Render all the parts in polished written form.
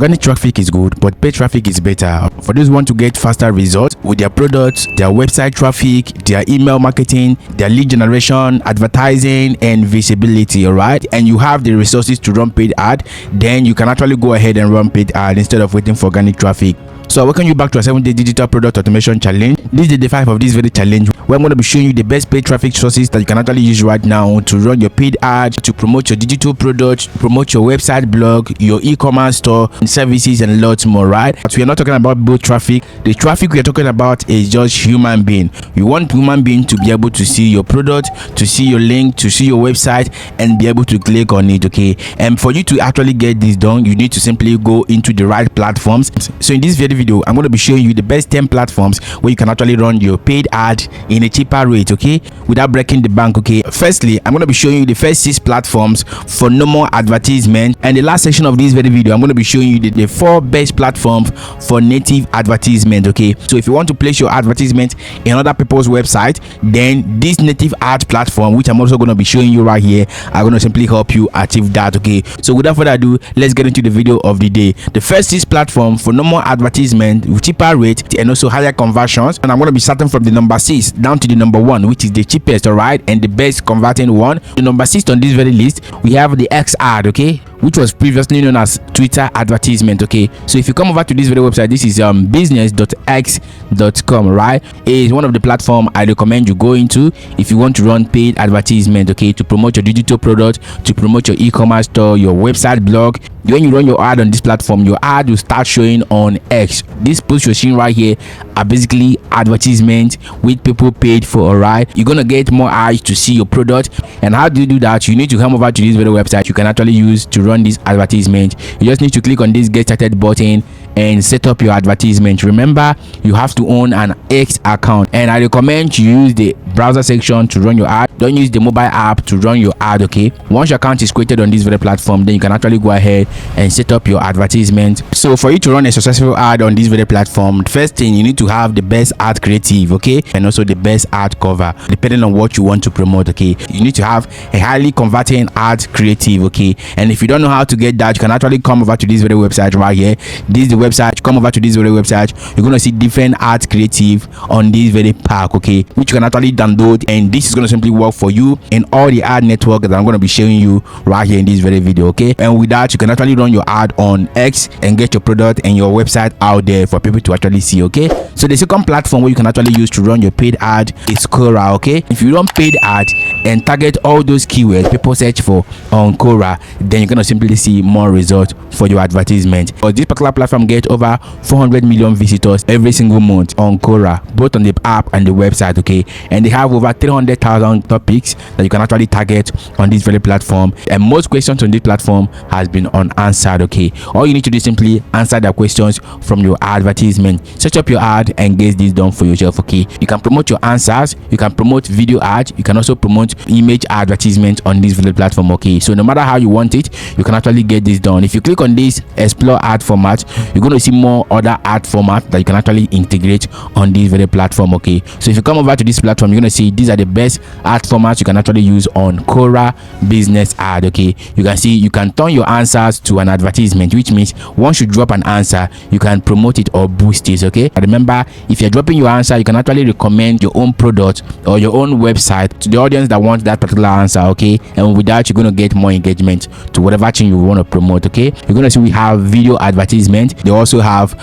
Organic traffic is good, but paid traffic is better. For those who want to get faster results with their products, their website traffic, their email marketing, their lead generation, advertising, and visibility, all right? And you have the resources to run paid ad, then you can actually go ahead and run paid ad instead of waiting for organic traffic. So I welcome you back to a 7-day digital product automation challenge. This is day 5 of this very challenge, where I'm going to be showing you the best paid traffic sources that you can actually use right now to run your paid ad, to promote your digital product, promote your website, blog, your e-commerce store, and services, and lots more, right? But we are not talking about both traffic. The traffic we are talking about is just human being. You want human being to be able to see your product, to see your link, to see your website, and be able to click on it, okay? And for you to actually get this done, you need to simply go into the right platforms. So in this video, I'm going to be showing you the best 10 platforms where you can actually run your paid ad in a cheaper rate, okay, without breaking the bank, okay? Firstly, I'm going to be showing you the first 6 platforms for no more advertisement, and the last section of this very video, I'm going to be showing you the 4 best platforms for native advertisement, okay? So if you want to place your advertisement in other people's website, then this native ad platform, which I'm also going to be showing you right here, are going to simply help you achieve that, okay? So without further ado, let's get into the video of the day. The first 6 platforms for no more advertisement with cheaper rate and also higher conversions, and I'm going to be starting from the number 6 down to the number 1, which is the cheapest, all right, and the best converting one. The number 6 on this very list, we have the X ad, okay, which was previously known as Twitter advertisement, okay? So if you come over to this very website, this is business.x.com, right? It's one of the platform I recommend you go into if you want to run paid advertisement, okay, to promote your digital product, to promote your e-commerce store, your website, blog. When you run your ad on this platform, your ad will start showing on X. These posts you're seeing right here are basically advertisement with people paid for, all right? You're gonna get more eyes to see your product. And how do you do that? You need to come over to this very website you can actually use to run this advertisement. You just need to click on this get started button and set up your advertisement. Remember, you have to own an X account, and I recommend you use the browser section to run your ad. Don't use the mobile app to run your ad, okay? Once your account is created on this very platform, then you can actually go ahead and set up your advertisement. So for you to run a successful ad on this very platform, first thing, you need to have the best ad creative, okay, and also the best ad cover, depending on what you want to promote, okay? You need to have a highly converting ad creative, okay? And if you don't know how to get that, you can actually come over to this very website right here. This is the website. Come over to this very website, you're going to see different ad creative on this very pack, okay, which you can actually download, and this is going to simply work for you in all the ad network that I'm going to be showing you right here in this very video, okay? And with that, you can actually run your ad on X and get your product and your website out there for people to actually see, okay? So the second platform where you can actually use to run your paid ad is Quora, okay? If you run paid ad and target all those keywords people search for on Quora, then you're going to simply see more results for your advertisement. But this particular platform gets over 400 million visitors every single month on Quora, both on the app and the website, okay? And they have over 300,000 topics that you can actually target on this very platform, and most questions on this platform has been unanswered, okay? All you need to do is simply answer the questions from your advertisement. Search up your ad and get this done for yourself, okay? You can promote your answers, you can promote video ads, you can also promote image advertisement on this very platform, okay? So no matter how you want it, you can actually get this done. If you click on this explore ad format, you're going to see more other ad formats that you can actually integrate on this very platform, okay? So if you come over to this platform, you're going to see these are the best ad formats you can actually use on Quora business ad, okay? You can see you can turn your answers to an advertisement, which means once you drop an answer, you can promote it or boost it, okay? But remember, if you're dropping your answer, you can actually recommend your own product or your own website to the audience that wants that particular answer, okay? And with that, you're going to get more engagement to whatever thing you want to promote, okay? You're going to see we have video advertisement. They also have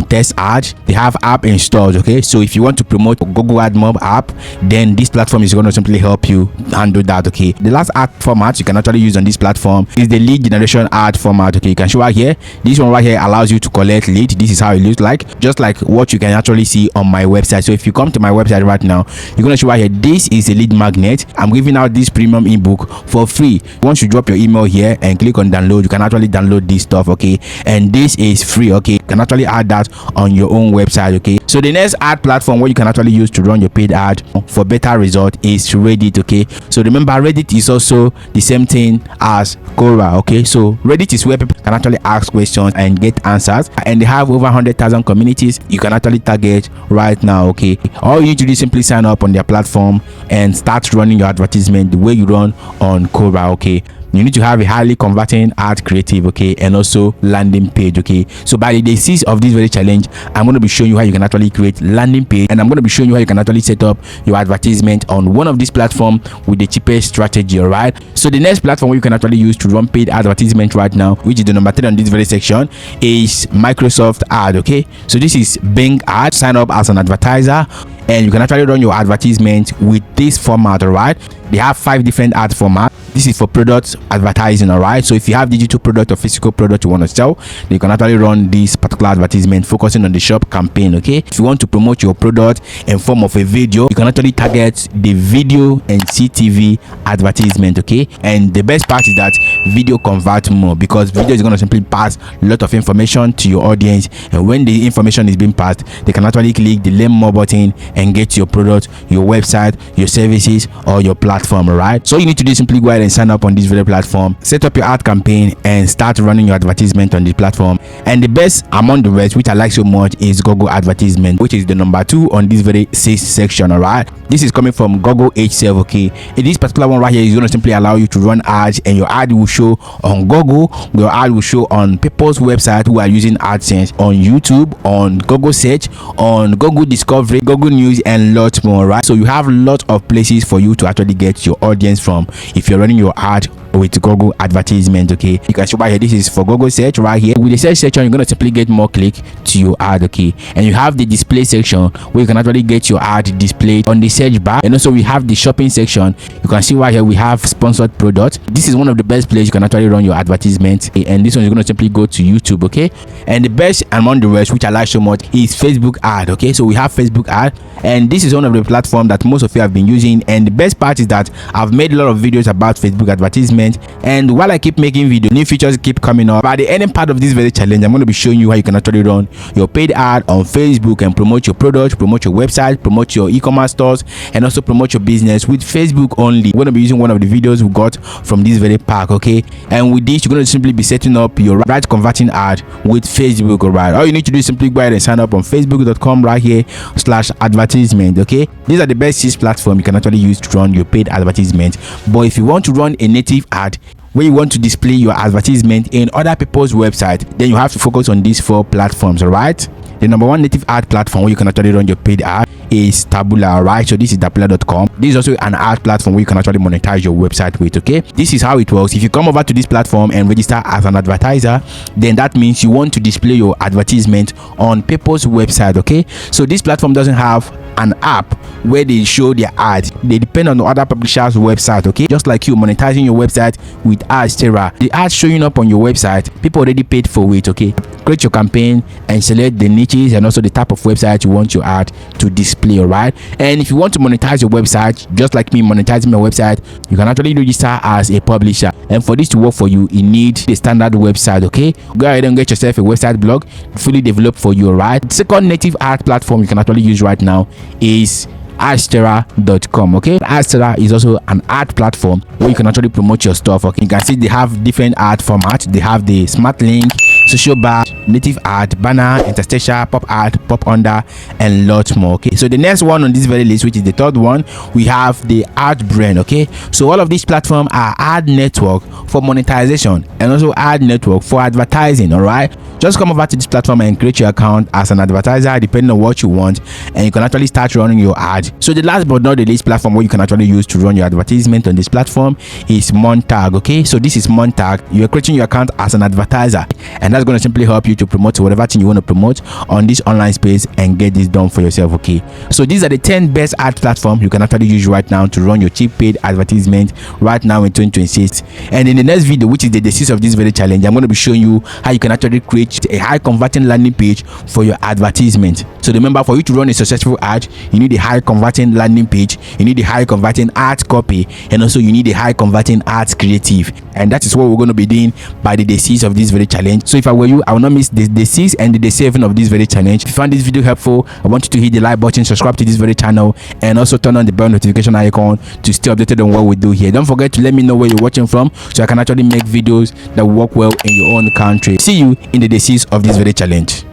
test ads. They have app installs, okay? So if you want to promote Google AdMob app, then this platform is going to simply help you handle that, okay? The last ad format you can actually use on this platform is the lead generation ad format, okay? You can show right here. This one right here allows you to collect lead. This is how it looks like, just like what you can actually see on my website. So if you come to my website right now, you're going to show right here, this is a lead magnet. I'm giving out this premium ebook for free. Once you drop your email here and click on download, you can actually download this stuff, okay? And this is free, okay? You can actually add that on your own website, okay? So the next ad platform where you can actually use to run your paid ad for better result is Reddit, okay? So remember, Reddit is also the same thing as Quora, okay? So Reddit is where people can actually ask questions and get answers, and they have over 100,000 communities you can actually target right now, okay? All you need to do is simply sign up on their platform and start running your advertisement the way you run on Quora, okay? you need to have a highly converting ad creative, okay, and also landing page, okay. So by the day 6 of this very challenge, I'm going to be showing you how you can actually create landing page, and I'm going to be showing you how you can actually set up your advertisement on one of these platforms with the cheapest strategy. All right, so the next platform you can actually use to run paid advertisement right now, which is the number 3 on this very section, is Microsoft Ad. Okay, so this is Bing Ad. Sign up as an advertiser and you can actually run your advertisement with this format. All right, they have 5 different ad formats. This is for product advertising. All right, so if you have digital product or physical product you want to sell, you can actually run this particular advertisement focusing on the shop campaign. Okay, if you want to promote your product in form of a video, you can actually target the video and CTV advertisement. Okay, and the best part is that video convert more, because video is going to simply pass a lot of information to your audience, and when the information is being passed, they can actually click the learn more button and get your product, your website, your services, or your platform. All right, so you need to do simply go ahead and sign up on this very platform, set up your ad campaign, and start running your advertisement on this platform. And the best among the rest, which I like so much, is Google Advertisement, which is the number 2 on this very 6th section. All right, this is coming from Google itself. Okay, in this particular one right here is going to simply allow you to run ads, and your ad will show on Google, your ad will show on people's website who are using AdSense, on YouTube, on Google Search, on Google Discovery, Google News, and lots more. Right, so you have a lot of places for you to actually get your audience from if you're running your ad with Google Advertisement. Okay, you can see right here, this is for Google Search. Right here with the search section, you're going to simply get more click to your ad. Okay, and you have the display section where you can actually get your ad displayed on the search bar, and also we have the shopping section. You can see right here we have sponsored product. This is one of the best places you can actually run your advertisement, and this one is going to simply go to YouTube. Okay, and the best among the rest, which I like so much, is Facebook ad. Okay, so we have Facebook ad, and this is one of the platforms that most of you have been using, and the best part is that I've made a lot of videos about Facebook advertisement, and while I keep making videos, new features keep coming up. By the ending part of this very challenge, I'm going to be showing you how you can actually run your paid ad on Facebook and promote your product, promote your website, promote your e-commerce stores, and also promote your business with Facebook only. We're going to be using one of the videos we got from this very pack. Okay, and with this, you're going to simply be setting up your right converting ad with Facebook. All right, all you need to do is simply go ahead and sign up on facebook.com right here /advertisement. Okay, these are the best 6 platforms you can actually use to run your paid advertisement. But if you want to run a native ad where you want to display your advertisement in other people's website, then you have to focus on these 4 platforms. All right, the number 1 native ad platform where you can actually run your paid ad is Taboola. All right, so this is taboola.com. This is also an ad platform where you can actually monetize your website with. Okay, this is how it works. If you come over to this platform and register as an advertiser, then that means you want to display your advertisement on people's website. Okay, so this platform doesn't have an app where they show their ads. They depend on the other publishers' website. Okay, just like you monetizing your website with ads, the ads showing up on your website, people already paid for it. Okay, create your campaign and select the niches and also the type of website you want your ad to display. All right, and if you want to monetize your website, just like me monetizing my website, you can actually register as a publisher, and for this to work for you, you need the standard website. Okay, go ahead and get yourself a website blog fully developed for you. All right, the second native ad platform you can actually use right now is Astera.com. Okay, Astera is also an ad platform where you can actually promote your stuff. Okay, you can see they have different ad formats. They have the smart link, social bar, native ad, banner, interstitial, pop ad, pop under, and lots more. Okay, so the next one on this very list, which is the 3rd one, we have the ad brand. Okay, so all of these platforms are ad network for monetization and also ad network for advertising. All right, just come over to this platform and create your account as an advertiser depending on what you want, and you can actually start running your ad. So the last but not the least platform where you can actually use to run your advertisement on this platform is Montag. Okay, so this is Montag. You're creating your account as an advertiser, and that's going to simply help you to promote whatever thing you want to promote on this online space and get this done for yourself. Okay, so these are the 10 best ad platforms you can actually use right now to run your cheap paid advertisement right now in 2026. And in the next video, which is the basis of this very challenge, I'm going to be showing you how you can actually create a high converting landing page for your advertisement. So remember, for you to run a successful ad, you need a high converting landing page, you need a high converting ad copy, and also you need a high converting ads creative. And that is what we're going to be doing by the day 6 of this very challenge. So if I were you, I will not miss the day 6 and the day 7 of this very challenge. If you found this video helpful, I want you to hit the like button, subscribe to this very channel, and also turn on the bell notification icon to stay updated on what we do here. Don't forget to let me know where you're watching from so I can actually make videos that work well in your own country. See you in the day 6 of this very challenge.